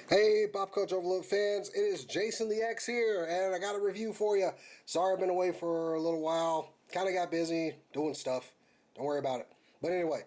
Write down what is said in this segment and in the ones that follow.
Hey, Pop Culture Overload fans, it is Jason the X here, and I got a review for you. Sorry I've been away for a little while. Kind of got busy doing stuff. Don't worry about it. But anyway,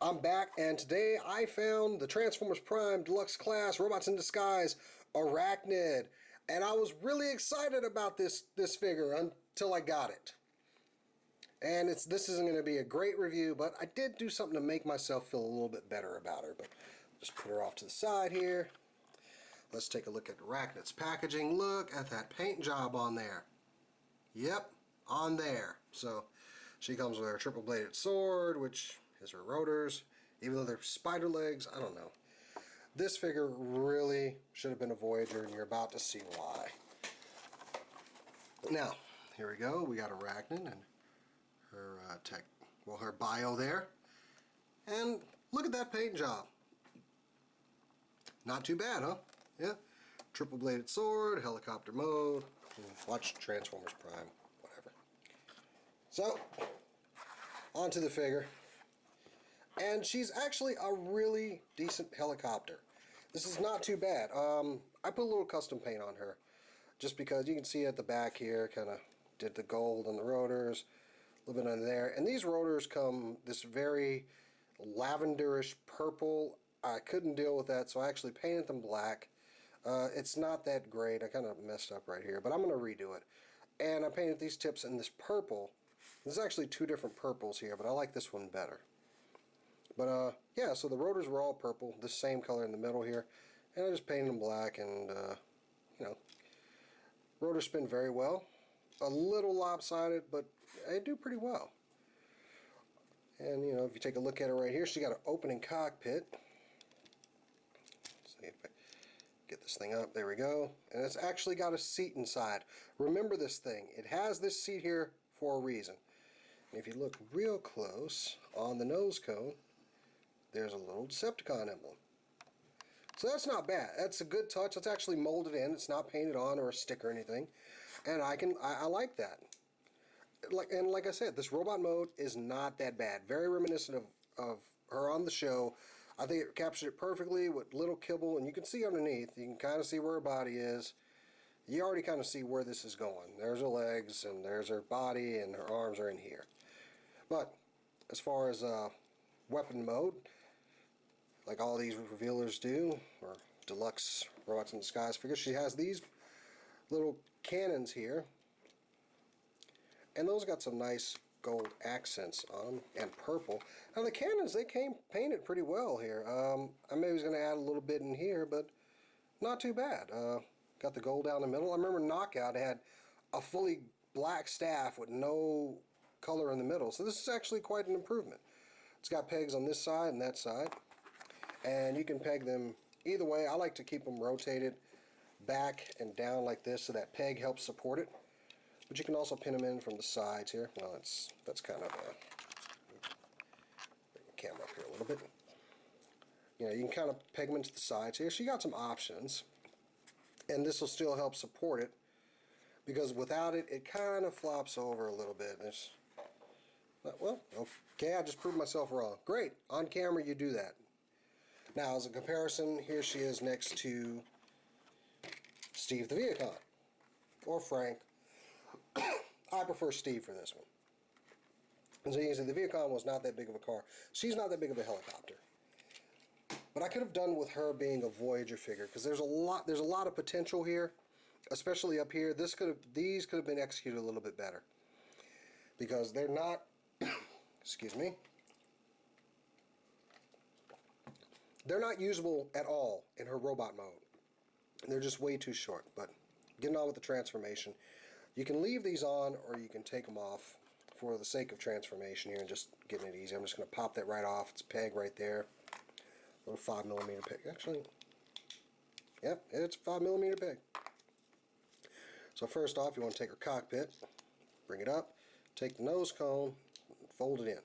I'm back, and today I found the Transformers Prime Deluxe Class Robots in Disguise Arachnid, and I was really excited about this figure until I got it. And this isn't going to be a great review, but I did do something to make myself feel a little bit better about her. But just put her off to the side here. Let's take a look at Arachnid's packaging. Look at that paint job on there. Yep, on there. So she comes with her triple bladed sword, which is her rotors. Even though they're spider legs, I don't know. This figure really should have been a Voyager, and you're about to see why. Now, here we go. We got Arachnid and her her bio there. And look at that paint job. Not too bad, huh? Yeah. Triple bladed sword, helicopter mode. Watch Transformers Prime, whatever. So, onto the figure. And she's actually a really decent helicopter. This is not too bad. I put a little custom paint on her. Just because you can see at the back here, kind of did the gold on the rotors. A little bit under there. And these rotors come this very lavenderish purple. I couldn't deal with that, so I actually painted them black. It's not that great. I kind of messed up right here, but I'm going to redo it. And I painted these tips in this purple. There's actually two different purples here, but I like this one better. But yeah, so the rotors were all purple, the same color in the middle here. And I just painted them black, and you know, rotors spin very well. A little lopsided, but they do pretty well. And you know, if you take a look at it right here, she got an opening cockpit. Let's see if I get this thing up. There we go. And it's actually got a seat inside. Remember this thing. It has this seat here for a reason. And if you look real close on the nose cone, there's a little Decepticon emblem. So that's not bad. That's a good touch. It's actually molded in. It's not painted on or a stick or anything. And I like that. Like I said, this robot mode is not that bad. Very reminiscent of her on the show. I think it captured it perfectly with little kibble, and you can see underneath. You can kind of see where her body is. You already kind of see where this is going. There's her legs, and there's her body, and her arms are in here. But as far as weapon mode, like all these revealers do, or deluxe robots in disguise figures, she has these little cannons here, and those got some nice gold accents on them, and purple. Now the cannons, they came painted pretty well here. I maybe was going to add a little bit in here, but not too bad. Got the gold down the middle. I remember Knockout had a fully black staff with no color in the middle, so this is actually quite an improvement. It's got pegs on this side and that side, and you can peg them either way. I like to keep them rotated back and down like this so that peg helps support it. But you can also pin them in from the sides here. Well, that's kind of bring the camera up here a little bit. You know, you can kind of peg them into the sides here. So you got some options, and this will still help support it, because without it, it kind of flops over a little bit. Well, okay, I just proved myself wrong. Great, on camera you do that. Now, as a comparison, here she is next to Steve the Viacon, or Frank. I prefer Steve for this one. And so you can see the Viacon was not that big of a car. She's not that big of a helicopter. But I could have done with her being a Voyager figure, because there's a lot of potential here, especially up here. These could have been executed a little bit better, because they're not excuse me. They're not usable at all in her robot mode. They're just way too short. But getting on with the transformation, you can leave these on, or you can take them off for the sake of transformation here and just getting it easy. I'm just going to pop that right off. It's a peg right there. Little 5mm peg. Actually, yep, it's a 5mm peg. So first off, you want to take her cockpit, bring it up, take the nose cone, fold it in.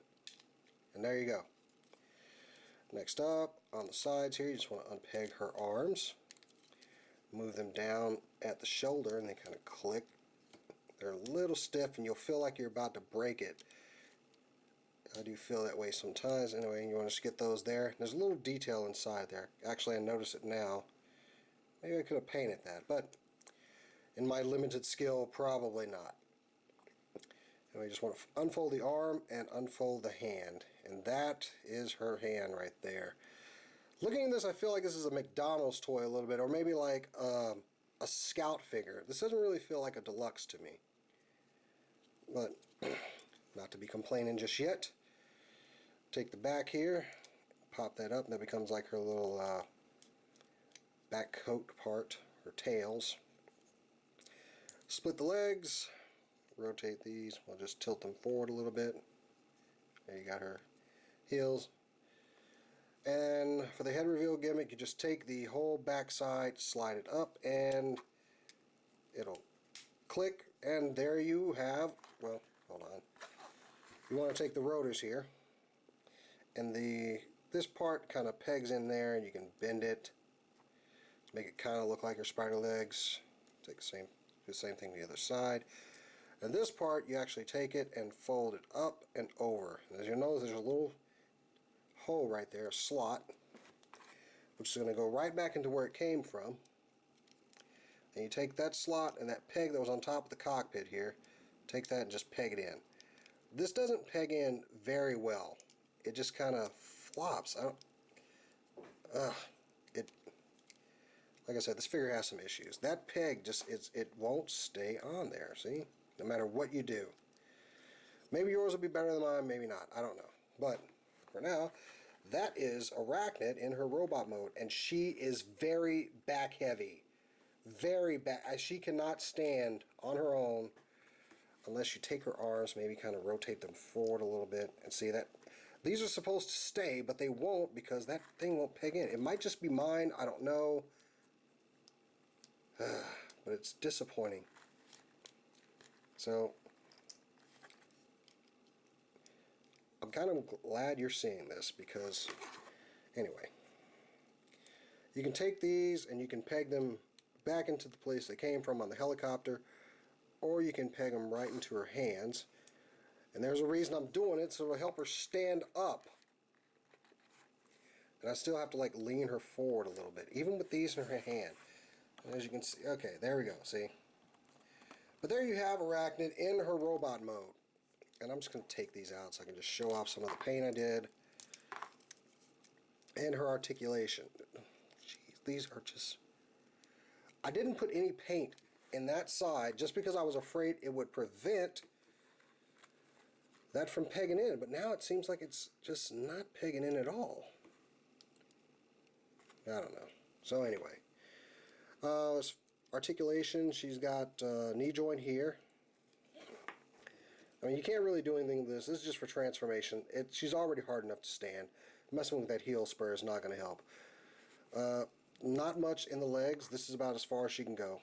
And there you go. Next up, on the sides here, you just want to unpeg her arms. Move them down at the shoulder, and they kind of click. They're a little stiff, and you'll feel like you're about to break it. I do feel that way sometimes. Anyway, you want to just get those there. There's a little detail inside there. Actually, I notice it now. Maybe I could have painted that, but in my limited skill, probably not. And we just want to unfold the arm and unfold the hand. And that is her hand right there. Looking at this, I feel like this is a McDonald's toy a little bit, or maybe like a Scout figure. This doesn't really feel like a deluxe to me. But not to be complaining just yet. Take the back here, pop that up, and that becomes like her little back coat part, her tails. Split the legs, rotate these. We'll just tilt them forward a little bit. There you got her heels. And for the head reveal gimmick, you just take the whole back side, slide it up, and it'll click, and there you have, well, hold on. You want to take the rotors here, and this part kind of pegs in there, and you can bend it to make it kind of look like your spider legs. Take do the same thing to the other side. And this part, you actually take it and fold it up and over. And as you notice, there's a little hole right there, a slot, which is going to go right back into where it came from. And you take that slot and that peg that was on top of the cockpit here, take that and just peg it in. This doesn't peg in very well. It just kind of flops. Like I said, this figure has some issues. That peg just it won't stay on there. See, no matter what you do. Maybe yours will be better than mine. Maybe not. I don't know. But for now, that is Arachnid in her robot mode, and she is very back heavy. Very back. She cannot stand on her own unless you take her arms, maybe kind of rotate them forward a little bit, and see that these are supposed to stay, but they won't because that thing won't peg in. It might just be mine. I don't know. But it's disappointing. So I'm kind of glad you're seeing this because, anyway, you can take these and you can peg them back into the place they came from on the helicopter, or you can peg them right into her hands. And there's a reason I'm doing it, so it'll help her stand up. And I still have to like lean her forward a little bit, even with these in her hand. And as you can see, okay, there we go, see? But there you have Arachnid in her robot mode. And I'm just going to take these out so I can just show off some of the paint I did. And her articulation. Jeez, these are just... I didn't put any paint in that side just because I was afraid it would prevent that from pegging in. But now it seems like it's just not pegging in at all. I don't know. So anyway. Articulation, she's got knee joint here. I mean, you can't really do anything with this. This is just for transformation. She's already hard enough to stand. Messing with that heel spur is not going to help. Not much in the legs. This is about as far as she can go.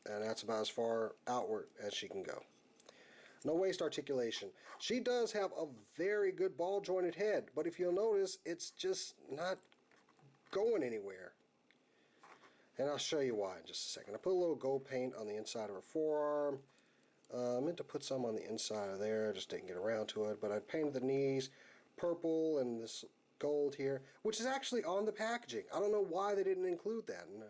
And that's about as far outward as she can go. No waist articulation. She does have a very good ball jointed head, but if you'll notice, it's just not going anywhere. And I'll show you why in just a second. I put a little gold paint on the inside of her forearm. I meant to put some on the inside of there, just didn't get around to it. But I painted the knees purple and this gold here, which is actually on the packaging. I don't know why they didn't include that. And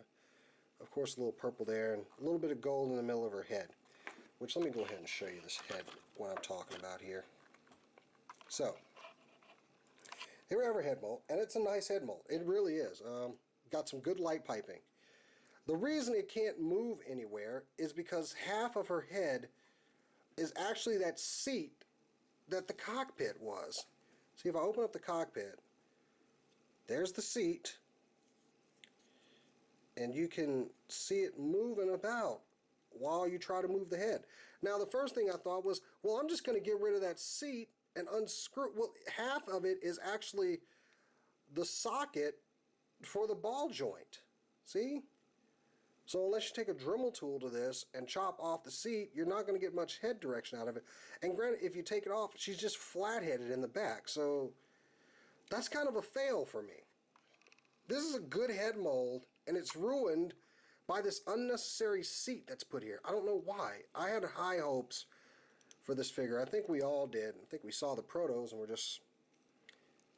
of course, a little purple there and a little bit of gold in the middle of her head. Which, let me go ahead and show you this head, what I'm talking about here. So, here we have her head mold, and it's a nice head mold. It really is. Got some good light piping. The reason it can't move anywhere is because half of her head is actually that seat that the cockpit was. See, if I open up the cockpit, there's the seat, and you can see it moving about while you try to move the head. Now, the first thing I thought was, well, I'm just going to get rid of that seat and unscrew. Well, half of it is actually the socket for the ball joint. See? So unless you take a Dremel tool to this and chop off the seat, you're not going to get much head direction out of it. And granted, if you take it off, she's just flat-headed in the back. So that's kind of a fail for me. This is a good head mold, and it's ruined by this unnecessary seat that's put here. I don't know why. I had high hopes for this figure. I think we all did. I think we saw the protos, and we're just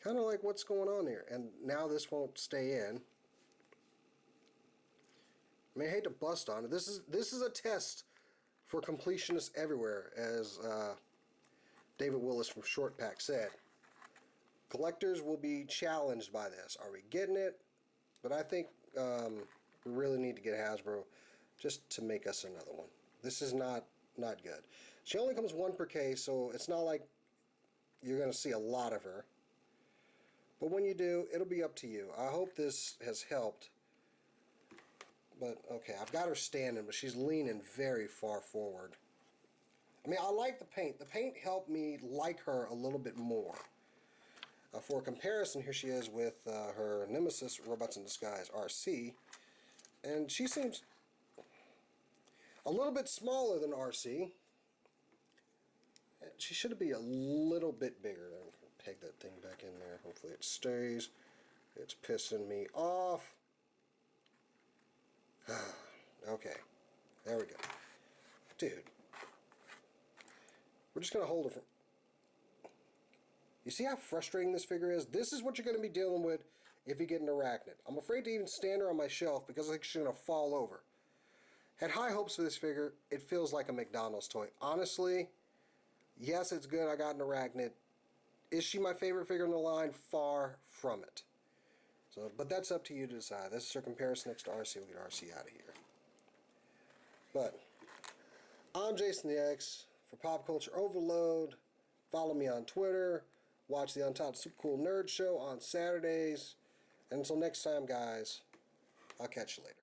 kind of like, what's going on here? And now this won't stay in. I mean, I hate to bust on it. This is a test for completionists everywhere, as David Willis from Short Pack said. Collectors will be challenged by this. Are we getting it? But I think we really need to get Hasbro just to make us another one. This is not good. She only comes one per case, so it's not like you're going to see a lot of her. But when you do, it'll be up to you. I hope this has helped. But, okay, I've got her standing, but she's leaning very far forward. I mean, I like the paint. The paint helped me like her a little bit more. For comparison, here she is with her Nemesis Robots in Disguise RC. And she seems a little bit smaller than RC. She should be a little bit bigger. I'm going to peg that thing back in there. Hopefully it stays. It's pissing me off. Okay. There we go. Dude. We're just going to hold her for... You see how frustrating this figure is? This is what you're going to be dealing with if you get an Arachnid. I'm afraid to even stand her on my shelf because I think she's going to fall over. Had high hopes for this figure. It feels like a McDonald's toy. Honestly, yes, it's good. I got an Arachnid. Is she my favorite figure in the line? Far from it. So, but that's up to you to decide. This is her comparison next to RC. We'll get RC out of here. But I'm Jason the X for Pop Culture Overload. Follow me on Twitter. Watch the Untitled Super Cool Nerd Show on Saturdays. And until next time, guys, I'll catch you later.